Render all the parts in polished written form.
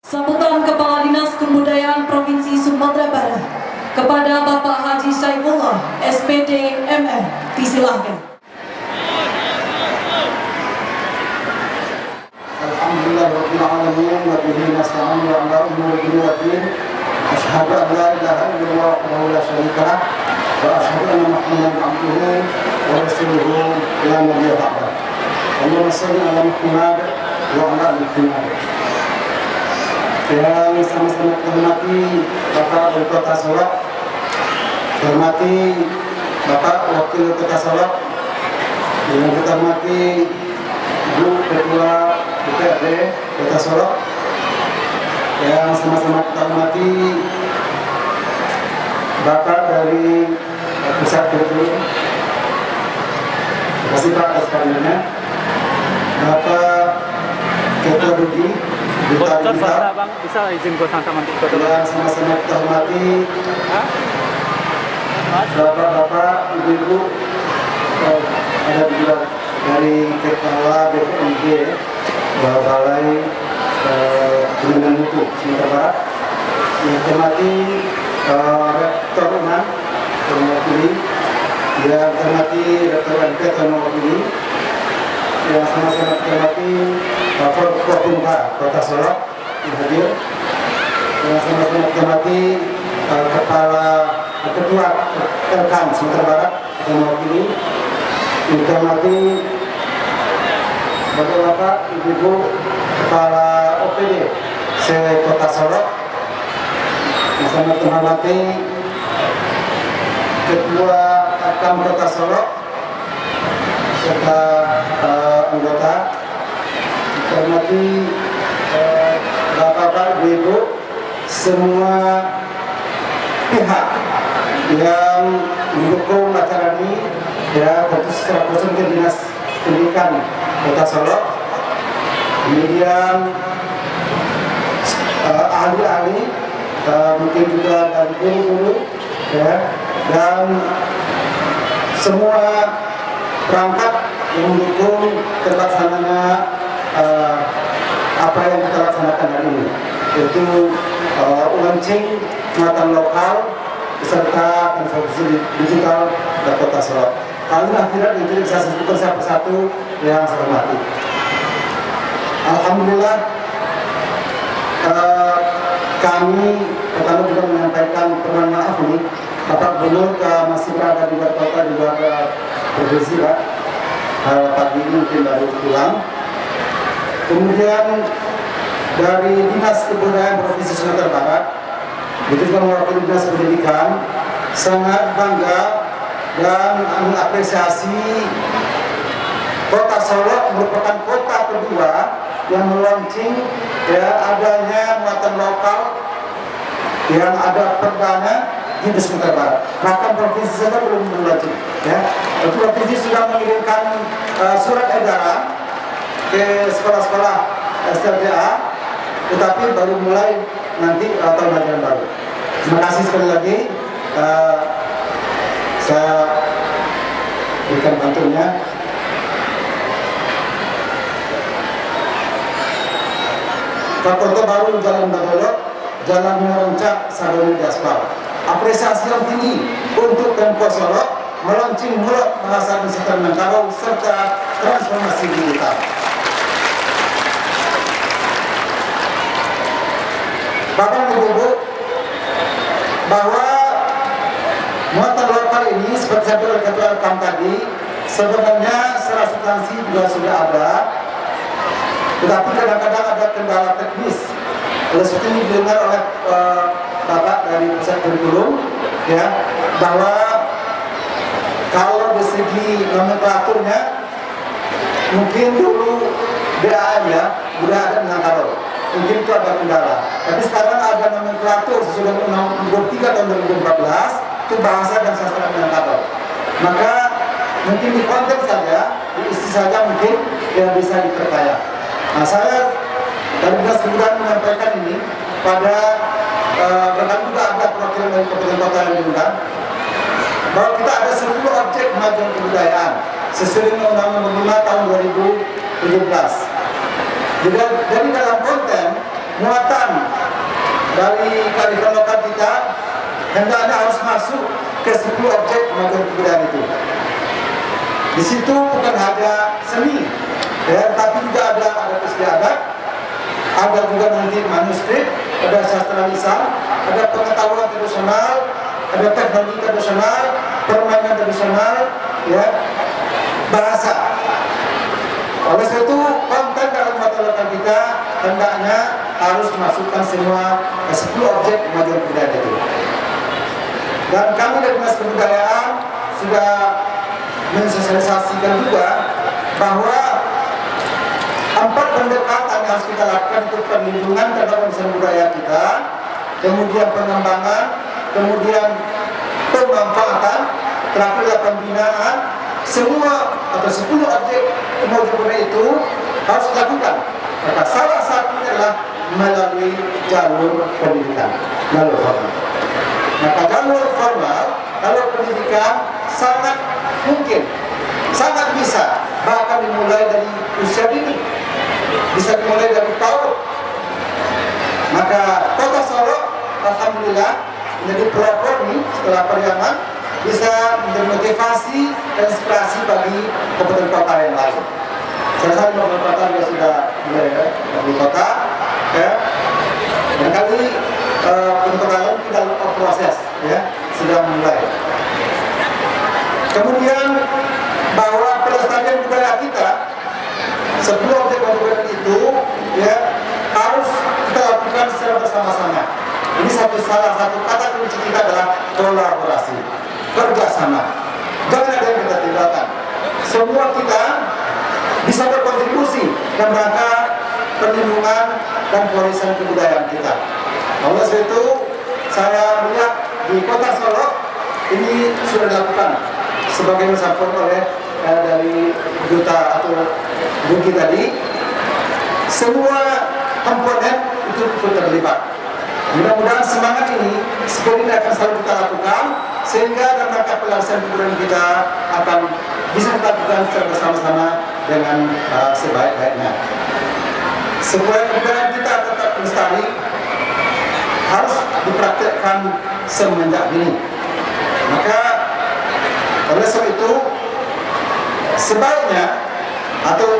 Sambutan Kepala Dinas Kebudayaan Provinsi Sumatera Barat kepada Bapak Haji Saifullah, SPD MR, disilahkan. Alhamdulillahirabbil alamin wa bihi nasta'inu ala umuri dunya waddin. Asyhadu an la ilaha illallah wahdahu la syarika lah wa asyhadu anna Muhammadan abduhu wa rasuluhu la nabiyya ba'dah. Allahumma shalli ala Muhammad wa ala ali Muhammad. Yang sama-sama hormati Bapak Wali Kota Solok, hormati Bapak Wakil Kota Solok, yang kita hormati Bu Ketua DPRD Kota Solok, yang sama-sama kita hormati Bapak dari Pusat Kultur. Terima kasih Pak atas kehadirannya. Bapak Ketua Rugi Duta Bintang, Bang, bisa izin gue sama nanti yang sama-sama kita hormati Bapak-bapak, ibu-ibu, ada juga dari Kepala BPMG Balai Pengembangan Mutu Sumatera Barat, yang hormati Rektor UNAN mewakili, yang hormati Rektor MK mewakili, yang sama-sama kita hormati Forkopimda Kota Solok yang hadir, yang sama-sama kita hormati Ketua Elkam Sumatera Barat yang mewakili, yang kita hormati Bapak-bapak, Ibu-ibu, Kepala OPD se-Kota Solok, yang sama kita hormati Ketua Elkam Kota Solok serta anggota. Kita hormati Bapak-bapak, Ibu-ibu, semua pihak yang mendukung acara ini, ya tentu secara khusus ke Dinas Pendidikan Kota Solok, kemudian ahli-ahli, mungkin juga dari guru-guru, ya, dan semua perangkat yang mendukung terlaksananya apa yang kita laksanakan hari ini, yaitu launching muatan lokal beserta infrastruktur digital di Kota Solok. Kali ini akhirnya nanti bisa sebutkan satu persatu yang saya hormati. Alhamdulillah, kami pertama juga menyampaikan permohonan maaf ini, Bapak Gubernur masih berada di luar kota, di luar provinsi, Pak. Pagi ini mungkin baru pulang. Kemudian dari Dinas Kebudayaan Provinsi Sumatera Barat, itu juga mewakili Dinas Pendidikan, sangat bangga dan mengapresiasi Kota Solok merupakan kota kedua yang melaunching, ya, adanya muatan lokal yang ada perdana di Sumatera Barat. Bahkan provinsi saja belum melaunching, ya. Itu provinsi sudah mengirimkan surat edaran ke sekolah-sekolah STDA, tetapi baru mulai nanti tahun ajaran baru. Terima kasih sekali lagi. Saya berikan bantunya. Contoh baru Jalan Badolok, Jalan Meroncak, Sadoni Gaspar. Apresiasi yang tinggi untuk Pemkot Solok melaunching mulai bahasa wisata Minangkabau serta transformasi digital. Bapak Ibu, bahwa muatan lokal ini seperti saya bilang Ketua Elkam tadi, sebenarnya secara substansi juga sudah ada, tetapi kadang-kadang ada kendala teknis. Oleh sebab ini didengar oleh Bapak dari Pusat Kurikulum, ya, bahwa kalau dari segi nomenklaturnya mungkin dulu BAM, ya, sudah ada Minangkabau. Mungkin itu ada kendala. Tapi sekarang ada nomenklatur sesudah Undang-Undang 23 tahun 2014 itu bahasa dan sastra Minangkabau. Maka mungkin di konteks saja, diisi saja mungkin yang bisa diperkaya. Nah, saya dari Dinas Kebudayaan menyampaikan ini pada bahkan juga ada perwakilan dari kabupaten kota yang diundang, bahwa kita ada 10 objek kemajuan kebudayaan sesuai dengan Undang-Undang 5 tahun 2017. Jadi dalam konten muatan dari kearifan lokal kita hendaknya harus masuk ke 10 objek kemajuan kebudayaan itu. Di situ bukan hanya seni, ya, tapi juga ada adat istiadat, ada juga nanti manuskrip, ada sastra lisan, ada pengetahuan tradisional, ada teknologi tradisional, permainan tradisional, ya, bahasa. Oleh sebab itu konten dalam mata lokal kita hendaknya harus masukkan semua 10 objek kemajuan kebudayaan itu. Dan kami dari Dinas Kebudayaan sudah mensosialisasikan juga bahwa 4 pendekatan yang harus kita lakukan untuk perlindungan terhadap warisan budaya kita, kemudian pengembangan, kemudian pemanfaatan, terakhir adalah pembinaan. Semua atau 10 objek kemajuan budaya itu harus dilakukan. Maka salah satunya adalah melalui jalur pendidikan, jalur formal. Maka jalur formal, kalau pendidikan sangat mungkin, sangat bisa, bahkan dimulai dari usia dini, bisa dimulai dari PAUD. Maka Kota Solo, alhamdulillah, menjadi pelopor nih setelah Pariaman, bisa menjadi motivasi dan inspirasi bagi kabupaten kota yang lain. Saya rasa beberapa kota juga sudah mulai di kota, ya. Dan kali untuk kalian kita proses, ya, sudah mulai. Kemudian bahwa pelestarian budaya kita, sebelum objek budaya itu, ya, harus kita lakukan secara bersama-sama. Ini salah satu kata kunci kita adalah kolaborasi, kerjasama. Jangan ada yang kita tinggalkan. Semua kita bisa berkontribusi dalam rangka perlindungan dan warisan kebudayaan kita. Oleh sebab itu, saya melihat di Kota Solo ini sudah dilakukan sebagai disampaikan oleh dari duta atau Buki tadi. Semua komponen itu terlibat. Mudah-mudahan semangat ini seperti ini akan selalu kita lakukan, sehingga dalam rangka pelaksanaan kebudayaan kita akan bisa kita lakukan secara bersama-sama dengan sebaik-baiknya. Supaya kebudayaan kita tetap lestari, harus dipraktekkan semenjak dini. Maka oleh sebab itu, sebaiknya atau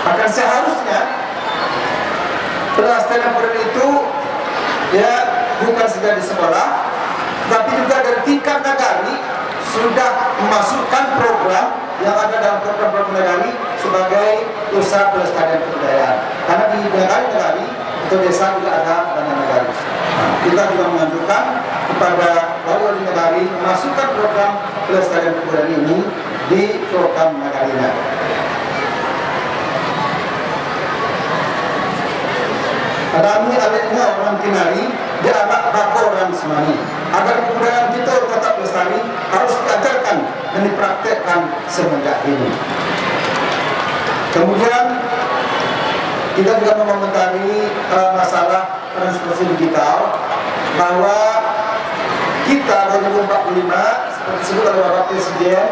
bahkan seharusnya pelestarian budaya itu, ya, bukan saja di sekolah, tapi juga dari tingkat negari sudah memasukkan program yang ada dalam program-program negari sebagai usaha pelestarian kebudayaan. Karena di negari-negari atau desa juga ada dana negari. Nah, kita juga menganjurkan kepada wali-wali negari memasukkan program pelestarian kebudayaan ini di program negarinya. Kami alatnya orang Kinari, dia anak bako orang Semani. Agar kebudayaan kita tetap lestari, harus diajarkan dan dipraktekkan semenjak ini. Kemudian kita juga mengomentari masalah transformasi digital, bahwa kita 2045 seperti disebut oleh Bapak Presiden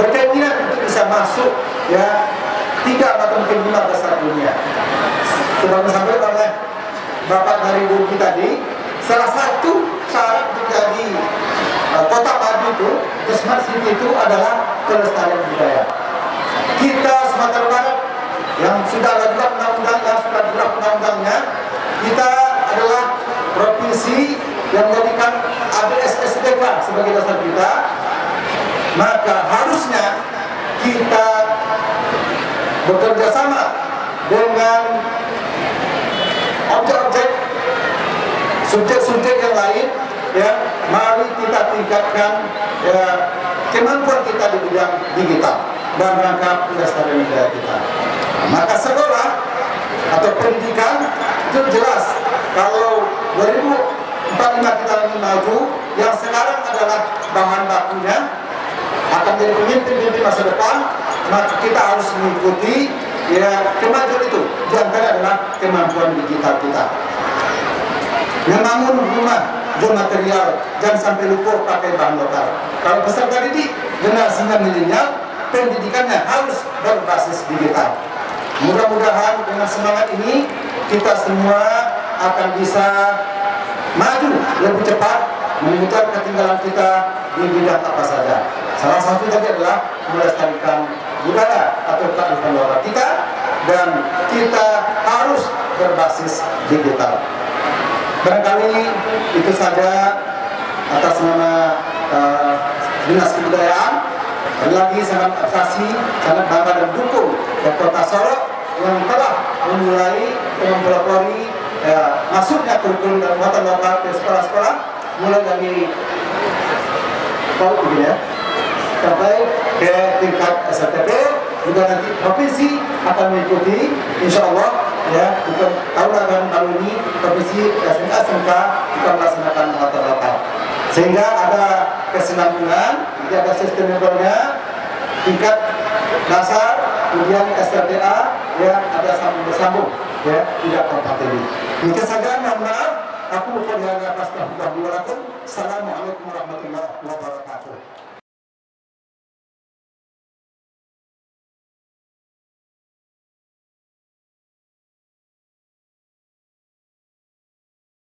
berkeinginan untuk bisa masuk, ya, 3 atau mungkin 5 besar dunia. Sudah disampaikan oleh Bapak dari Buki tadi, salah satu syarat menjadi kota maju itu, smart city itu adalah kelestarian budaya. Kita Sumatera Barat yang sudah ada juga undang-undang, yang sudah draft undang-undangnya, kita adalah provinsi yang menjadikan ABS-SDK sebagai dasar kita. Maka harusnya kita bekerja sama dengan objek-objek, subjek-subjek yang lain, ya, mari kita tingkatkan, ya, kemampuan kita di bidang digital dan rangka pelestarian budaya kita. Maka sekolah atau pendidikan itu jelas, kalau 2045 kita ingin maju, yang sekarang adalah bahan bakunya akan jadi pemimpin-pemimpin masa depan, maka kita harus mengikuti, ya, kemajuan itu. Di antara adalah kemampuan digital kita. Membangun rumah, jual material, jangan sampai lupa pakai bahan lokal. Kalau peserta didik generasinya milenial, pendidikannya harus berbasis digital. Mudah-mudahan dengan semangat ini kita semua akan bisa maju lebih cepat mengejar ketinggalan kita di bidang apa saja. Salah satu tadi adalah melestarikan budaya atau kearifan lokal kita, dan kita harus berbasis digital. Barangkali itu saja atas nama Dinas Kebudayaan. Dan lagi sangat apresiasi, sangat bangga dan dukung Kota Solo yang telah memulai mempelopori masuknya kurikulum dan muatan lokal ke sekolah-sekolah, mulai dari PAUD ya, sampai ke tingkat SLTP, juga nanti provinsi akan mengikuti, insya Allah ya, untuk tahun akan tahun ini provinsi SMK juga melaksanakan muatan lokal, sehingga ada kesinambungan, jadi ada sustainable-nya, tingkat dasar, kemudian SLTA ya, ada sambung-sambung ya, tidak kompatibel. Mungkin saja, mohon maaf, aku berkata atas. Assalamualaikum warahmatullahi wabarakatuh.